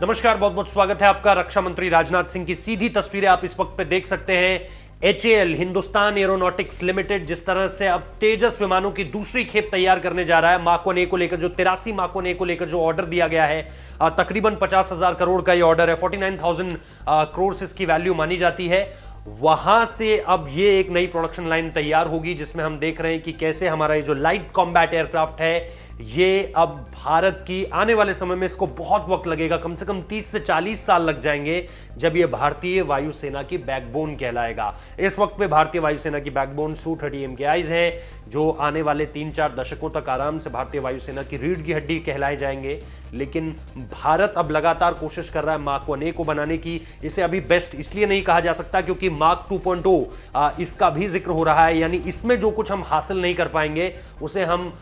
नमस्कार, बहुत बहुत स्वागत है आपका। रक्षा मंत्री राजनाथ सिंह की सीधी तस्वीरें आप इस वक्त पे देख सकते हैं। HAL हिंदुस्तान एरोनॉटिक्स लिमिटेड जिस तरह से अब तेजस विमानों की दूसरी खेप तैयार करने जा रहा है, माक 1A को लेकर जो 83 माक 1A को लेकर जो ऑर्डर दिया गया है, तकरीबन 50,000 करोड़ का ये ऑर्डर है। 49,000 करोड़ इसकी वैल्यू मानी जाती है। वहां से अब ये एक नई प्रोडक्शन लाइन तैयार होगी जिसमें हम देख रहे हैं कि कैसे हमारा ये जो लाइट कॉम्बैट एयरक्राफ्ट है, ये अब भारत की आने वाले समय में इसको बहुत वक्त लगेगा, कम से कम 30 से 40 साल लग जाएंगे जब ये भारतीय वायुसेना की बैकबोन कहलाएगा। इस वक्त पे भारतीय वायुसेना की बैकबोन Su-30 MKIs हैं जो आने वाले 3-4 दशकों तक आराम से भारतीय वायुसेना की रीढ़ की हड्डी कहलाए जाएंगे। लेकिन भारत अब लगातार कोशिश कर रहा है माक 1A को बनाने की। इसे अभी बेस्ट इसलिए नहीं कहा जा सकता क्योंकि माक 2.0 इसका भी जिक्र हो रहा है, यानी इसमें जो कुछ हम हासिल नहीं कर पाएंगे उसे हम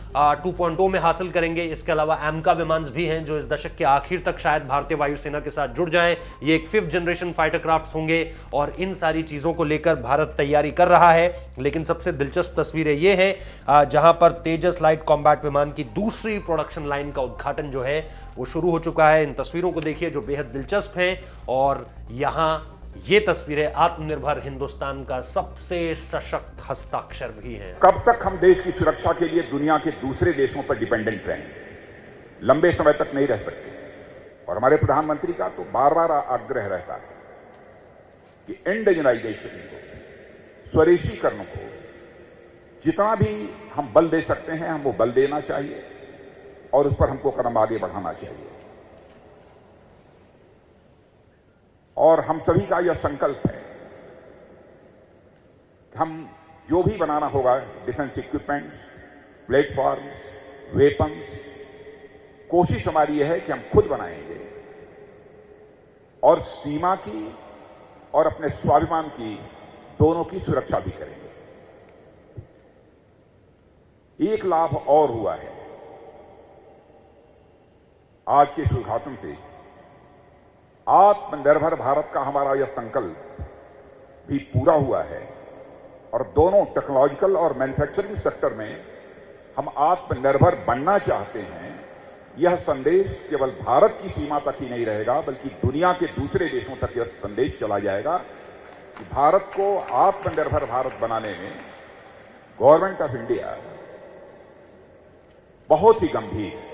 2.0 में हासिल करेंगे। इसके अलावा एमका विमान भी हैं जो इस दशक के आखिर तक शायद भारतीय वायुसेना के साथ जुड़ जाएं। ये एक 5th जनरेशन फाइटर क्राफ्ट होंगे और इन सारी चीजों को लेकर भारत तैयारी कर रहा है। लेकिन सबसे दिलचस्प तस्वीरें ये है जहां पर तेजस लाइट कॉम्बैट विमान की दूसरी प्रोडक्शन लाइन का उद्घाटन जो है वो शुरू हो चुका है। इन तस्वीरों को देखिए जो बेहद दिलचस्प हैं, और यहां ये तस्वीरें आत्मनिर्भर हिंदुस्तान का सबसे सशक्त हस्ताक्षर भी है। कब तक हम देश की सुरक्षा के लिए दुनिया के दूसरे देशों पर डिपेंडेंट रहेंगे? लंबे समय तक नहीं रह सकते। और हमारे प्रधानमंत्री का तो बार बार आग्रह रहता है कि इंडिजिनाइजेशन को, स्वदेशीकरण को जितना भी हम बल दे सकते हैं हम वो बल देना चाहिए और उस पर हमको कदम आगे बढ़ाना चाहिए। और हम सभी का यह संकल्प है कि हम जो भी बनाना होगा, डिफेंस इक्विपमेंट, प्लेटफॉर्म्स, वेपन्स, कोशिश हमारी यह है कि हम खुद बनाएंगे और सीमा की और अपने स्वाभिमान की दोनों की सुरक्षा भी करेंगे। एक लाभ और हुआ है आज के इस उद्घाटन से। आत्मनिर्भर भारत का हमारा यह संकल्प भी पूरा हुआ है और दोनों टेक्नोलॉजिकल और मैन्युफैक्चरिंग सेक्टर में हम आत्मनिर्भर बनना चाहते हैं। यह संदेश केवल भारत की सीमा तक ही नहीं रहेगा बल्कि दुनिया के दूसरे देशों तक यह संदेश चला जाएगा कि भारत को आत्मनिर्भर भारत बनाने में गवर्नमेंट ऑफ इंडिया बहुत ही गंभीर है।